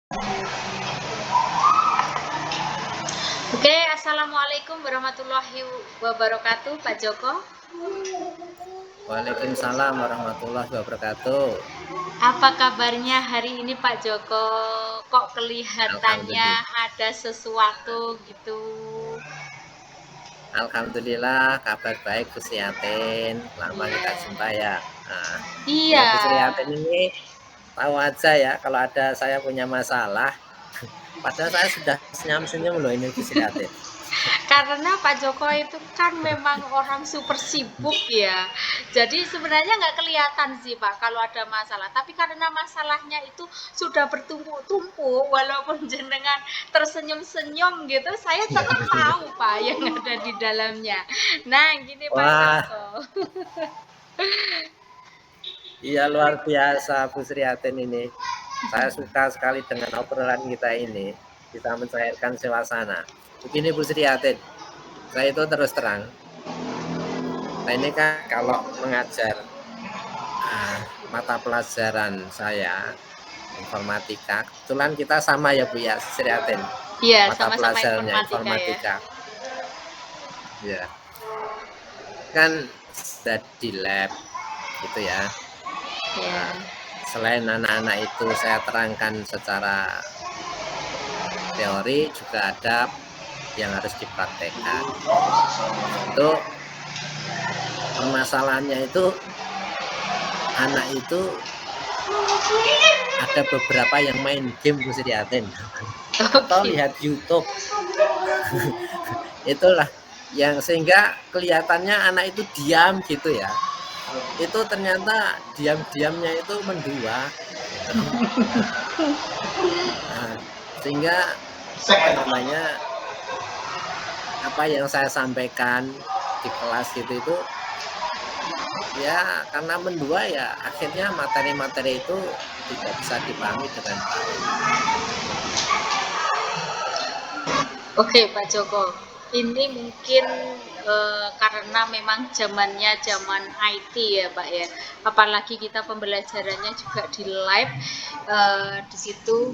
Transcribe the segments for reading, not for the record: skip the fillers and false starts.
Oke, assalamualaikum warahmatullahi wabarakatuh, Pak Joko. Waalaikumsalam warahmatullahi wabarakatuh. Apa kabarnya hari ini, Pak Joko? Kok kelihatannya Alhamdulillah, ada sesuatu gitu? alhamdulillah kabar baik Bu Sriatin. Lama kita Iya, jumpa ya. Nah, ya iya. Bu Sriatin ini tahu aja ya kalau ada saya punya masalah. Padahal saya sudah senyum-senyum loh ini Bu Sriatin. Karena Pak Joko itu kan memang orang super sibuk ya. Jadi sebenarnya nggak kelihatan sih Pak kalau ada masalah. Tapi karena masalahnya itu sudah bertumpuk-tumpuk, walaupun jenengan tersenyum-senyum gitu, saya tetap tahu Pak yang ada di dalamnya. Nah, gini Pak Wah, Joko. iya luar biasa Bu Sriatin ini. Saya suka sekali dengan obrolan kita ini. Bisa mencairkan suasana. Begini Bu Sriatin, saya itu terus terang. Saya ini kan kalau mengajar mata pelajaran saya informatika. Kebetulan kita sama ya Bu ya, Sriatin. Iya, Mata sama-sama pelajarannya informatika ya. informatika. Ya, kan sudah di lab gitu ya. Iya. Selain anak-anak itu saya terangkan secara teori, juga ada yang harus dipraktekkan. Itu permasalahannya itu anak itu ada beberapa yang main game Bu Sriatin atau Oke. lihat YouTube. Itulah yang sehingga kelihatannya anak itu diam gitu ya. Itu ternyata diam-diamnya itu mendua. Nah, sehingga apa yang saya sampaikan di kelas itu ya karena mendua ya akhirnya materi-materi itu tidak bisa dipahami dengan baik. Oke, Pak Joko. Ini mungkin karena memang zamannya zaman IT ya, Pak ya. Apalagi kita pembelajarannya juga di live, di situ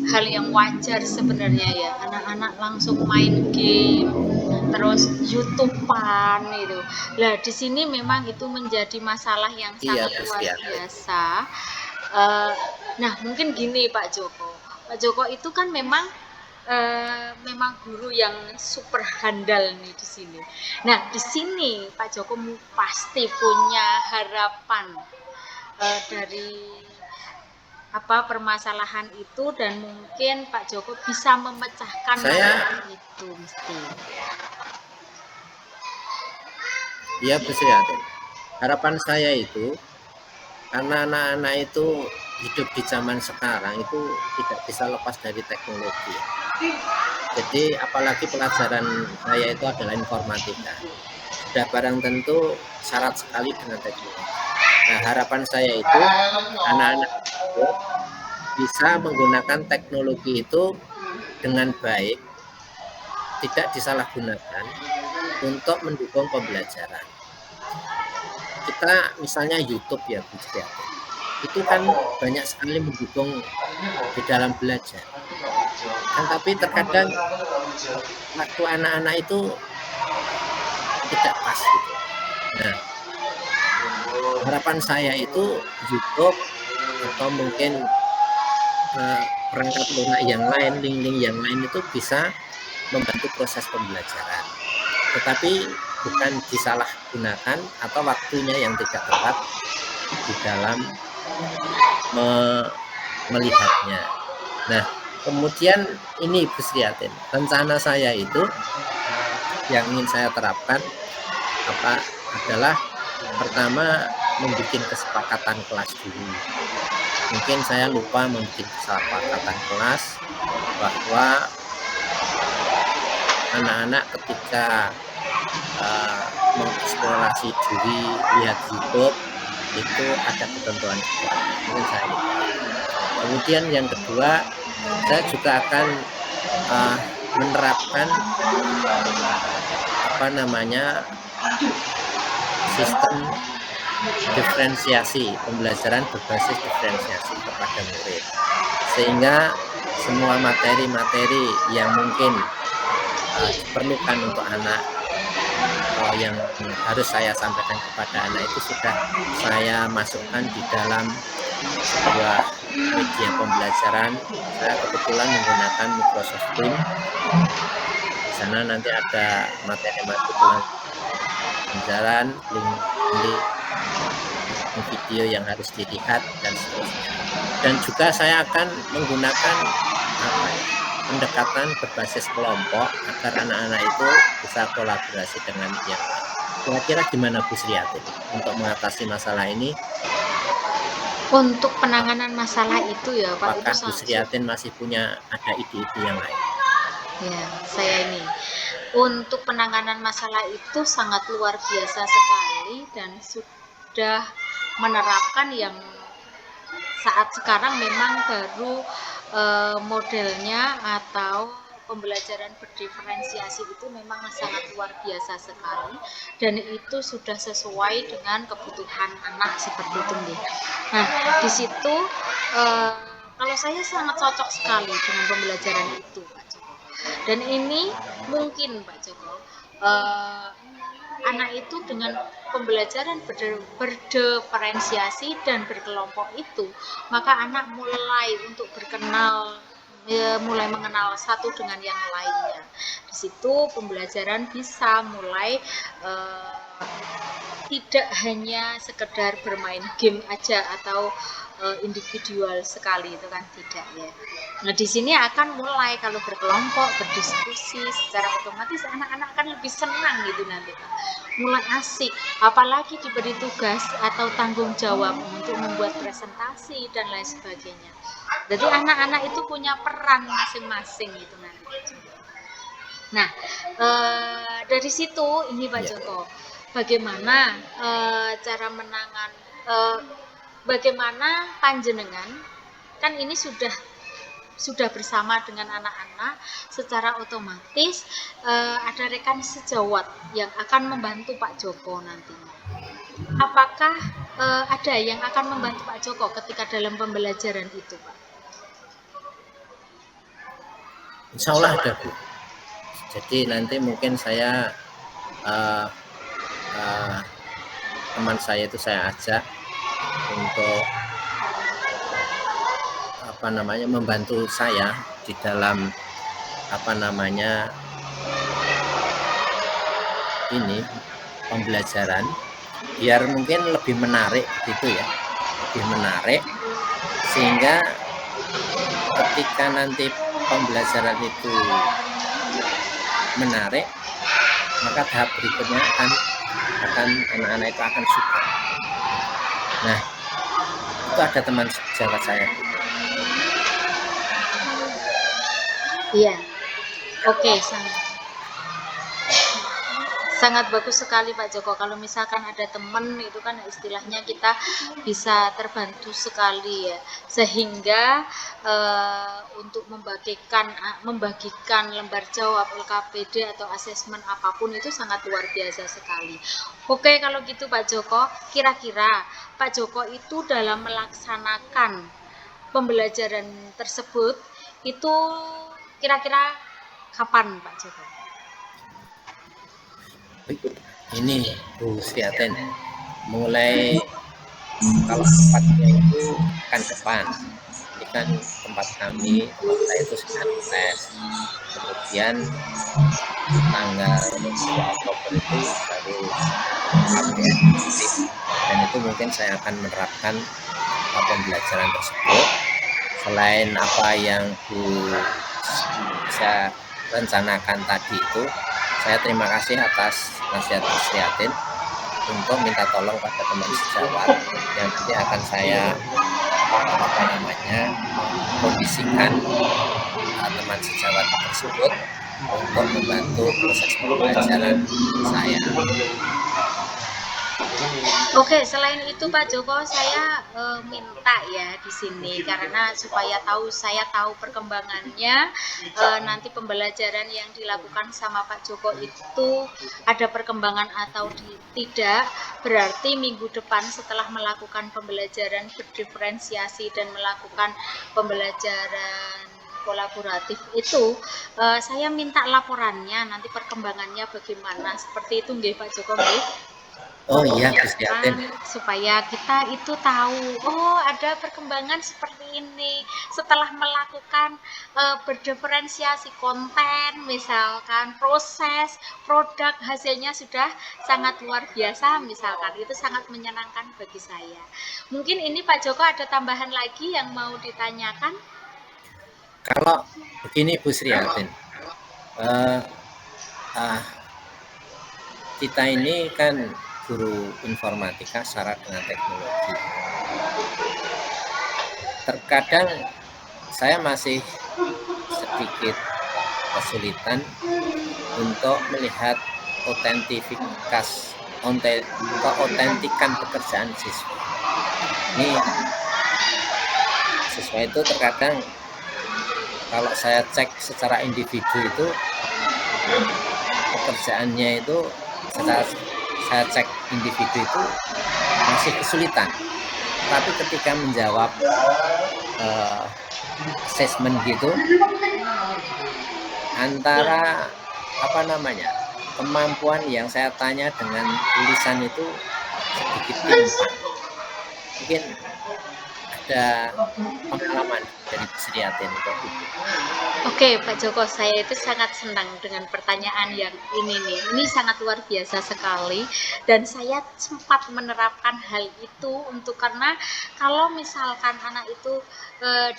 hal yang wajar sebenarnya ya. Anak-anak langsung main game, terus YouTube-an itu. Nah, di sini memang itu menjadi masalah yang Iya, sangat Bu luar Sriatin. biasa. Eh, nah, mungkin gini Pak Joko. Pak Joko itu kan memang guru yang super handal nih di sini. Nah, di sini Pak Joko pasti punya harapan dari apa permasalahan itu dan mungkin Pak Joko bisa memecahkan Saya masalah itu mesti. iya Bu Sriatin. Harapan saya itu karena anak-anak itu hidup di zaman sekarang itu tidak bisa lepas dari teknologi. Jadi apalagi pelajaran saya itu adalah informatika. Sudah barang tentu syarat sekali dengan teknologi. Nah, harapan saya itu anak-anak itu bisa menggunakan teknologi itu dengan baik, tidak disalahgunakan untuk mendukung pembelajaran. Kita misalnya YouTube ya Bu Sriatin, itu kan banyak sekali mendukung di dalam belajar. Kan tapi terkadang waktu anak-anak itu tidak pas gitu. Nah, harapan saya itu YouTube atau mungkin perangkat lunak yang lain, link-link yang lain itu bisa membantu proses pembelajaran. Tetapi bukan disalahgunakan atau waktunya yang tidak tepat di dalam melihatnya. Nah, kemudian ini Bu Sriatin, rencana saya itu yang ingin saya terapkan adalah pertama membuat kesepakatan kelas dulu. Mungkin saya lupa membuat kesepakatan kelas bahwa anak-anak ketika mengeksplorasi diri lihat YouTube itu ada ketentuan juga. Mungkin saya lupa. Kemudian yang kedua, saya juga akan menerapkan sistem diferensiasi, pembelajaran berbasis diferensiasi kepada murid, sehingga semua materi-materi yang mungkin diperlukan untuk anak, yang harus saya sampaikan kepada anak itu sudah saya masukkan di dalam sebuah media pembelajaran. Saya kebetulan menggunakan Microsoft Teams. Di sana nanti ada materi-materi pelajaran, link video yang harus dilihat dan seterusnya. Dan juga saya akan menggunakan pendekatan berbasis kelompok agar anak-anak itu bisa kolaborasi dengan yang lain. Kira-kira gimana Bu Sriatin untuk mengatasi masalah ini? Untuk penanganan masalah itu ya Pak, Apakah itu Bu Sriatin masih punya ada ide-ide yang lain? ya, saya ini untuk penanganan masalah itu sangat luar biasa sekali dan sudah menerapkan yang saat sekarang memang baru modelnya atau pembelajaran berdiferensiasi itu memang sangat luar biasa sekali dan itu sudah sesuai dengan kebutuhan anak seperti itu nih. Nah, di situ kalau saya sangat cocok sekali dengan pembelajaran itu Pak Joko. Dan ini mungkin Pak Joko anak itu dengan pembelajaran berdiferensiasi dan berkelompok itu, maka anak mulai untuk berkenal, mulai mengenal satu dengan yang lainnya. Di situ pembelajaran bisa mulai tidak hanya sekedar bermain game aja atau individual sekali, itu kan tidak ya. Nah, di sini akan mulai kalau berkelompok, berdiskusi secara otomatis anak-anak akan lebih senang gitu nanti Pak. Mulai asik, apalagi diberi tugas atau tanggung jawab untuk membuat presentasi dan lain sebagainya. Jadi anak-anak itu punya peran masing-masing gitu nanti. Nah, dari situ ini Pak Joko, bagaimana cara bagaimana panjenengan kan ini sudah bersama dengan anak-anak, secara otomatis ada rekan sejawat yang akan membantu Pak Joko nantinya. Apakah ada yang akan membantu Pak Joko ketika dalam pembelajaran itu Pak? Insya Allah ada Bu. Jadi nanti mungkin saya teman saya itu saya ajak untuk membantu saya di dalam ini pembelajaran biar mungkin lebih menarik gitu ya, lebih menarik sehingga ketika nanti pembelajaran itu menarik, maka tahap berikutnya akan anak-anak itu akan suka. Nah, itu ada teman sejawat saya. Iya, oke, sangat bagus sekali Pak Joko. Kalau misalkan ada teman itu kan istilahnya kita bisa terbantu sekali ya, sehingga untuk membagikan lembar jawab LKPD atau asesmen apapun itu sangat luar biasa sekali. Oke, kalau gitu Pak Joko, kira-kira Pak Joko itu dalam melaksanakan pembelajaran tersebut itu kira-kira kapan Pak Joko? Ini Bu Sriatin, mulai kalau tempatnya itu kan depan, ini kan tempat saya itu sedang tes, kemudian tanggal 2 Oktober itu baru aktif, dan itu mungkin saya akan menerapkan pembelajaran tersebut. Selain apa yang Bu bisa rencanakan tadi itu, saya terima kasih atas nasihat Bu Sriatin untuk minta tolong pada teman sejawat yang nanti akan saya kondisikan teman sejawat tersebut untuk membantu proses pembelajaran saya. Oke, selain itu Pak Joko, saya minta ya di sini karena supaya saya tahu perkembangannya nanti pembelajaran yang dilakukan sama Pak Joko itu ada perkembangan atau tidak. Berarti minggu depan setelah melakukan pembelajaran berdiferensiasi dan melakukan pembelajaran kolaboratif itu saya minta laporannya nanti perkembangannya bagaimana, seperti itu nggih Pak Joko nggih. Oh iya, Bu Sriatin. Supaya kita itu tahu, oh ada perkembangan seperti ini setelah melakukan berdiferensiasi konten, misalkan proses produk hasilnya sudah sangat luar biasa, misalkan itu sangat menyenangkan bagi saya. Mungkin ini Pak Joko ada tambahan lagi yang mau ditanyakan? Kalau begini Bu Sriatin, eh, ah, kita ini kan guru informatika syarat dengan teknologi. Terkadang saya masih sedikit kesulitan untuk melihat keotentikan pekerjaan siswa. Ini siswa itu terkadang kalau saya cek secara individu itu pekerjaannya itu secara saya cek individu itu masih kesulitan, tapi ketika menjawab assessment gitu, antara kemampuan yang saya tanya dengan tulisan itu sedikit timpang. Mungkin ada pengalaman dari Bu Sriatin untuk itu. Oke, Pak Joko, saya itu sangat senang dengan pertanyaan yang ini nih. Ini sangat luar biasa sekali dan saya sempat menerapkan hal itu karena kalau misalkan anak itu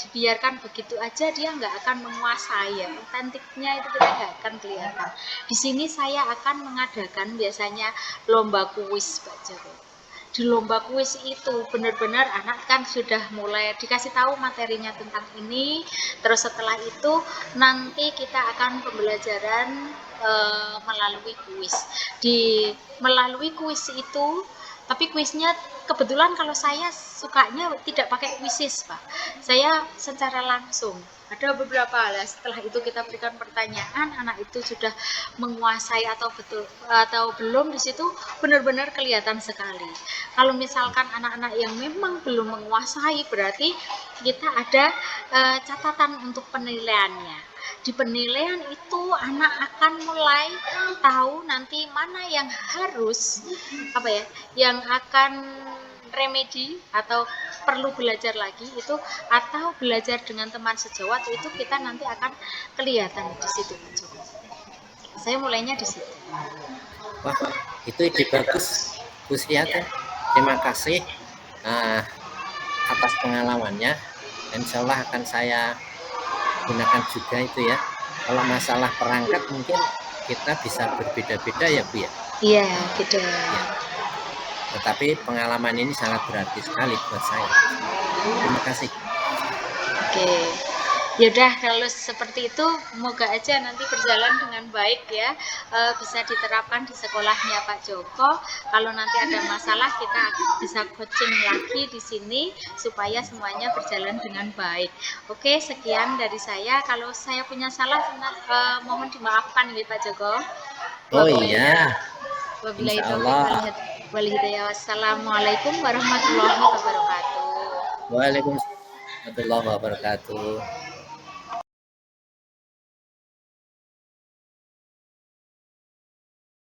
dibiarkan begitu aja dia nggak akan menguasai ya, otentiknya itu kita nggak akan kelihatan. Di sini saya akan mengadakan biasanya lomba kuis, Pak Joko. Di lomba kuis itu benar-benar anak kan sudah mulai dikasih tahu materinya tentang ini, terus setelah itu nanti kita akan pembelajaran melalui kuis. Melalui kuis itu, tapi kuisnya kebetulan kalau saya sukanya tidak pakai kuisis Pak, saya secara langsung. Ada beberapa hal setelah itu kita berikan pertanyaan, anak itu sudah menguasai atau belum, di situ benar-benar kelihatan sekali. Kalau misalkan anak-anak yang memang belum menguasai, berarti kita ada catatan untuk penilaiannya. Di penilaian itu anak akan mulai tahu nanti mana yang harus yang akan remedi atau perlu belajar lagi itu, atau belajar dengan teman sejawat itu kita nanti akan kelihatan di situ. Saya mulainya di situ. Wah, itu ide bagus Bu Sriatin. Terima kasih atas pengalamannya. Insya Allah akan saya gunakan juga itu ya. Kalau masalah perangkat mungkin kita bisa berbeda-beda ya Bu ya. Iya, beda. Ya. Tetapi pengalaman ini sangat berarti sekali buat saya. Terima kasih. Oke. Yaudah, kalau seperti itu semoga aja nanti berjalan dengan baik ya, bisa diterapkan di sekolahnya Pak Joko. Kalau nanti ada masalah kita bisa coaching lagi di sini supaya semuanya berjalan dengan baik. Oke, sekian dari saya. Kalau saya punya salah mohon dimaafkan ya Pak Joko. Oh iya, Wabillahi insya Allah. wal hidayah. Wassalamualaikum warahmatullahi wabarakatuh. Waalaikumsalam warahmatullahi wabarakatuh.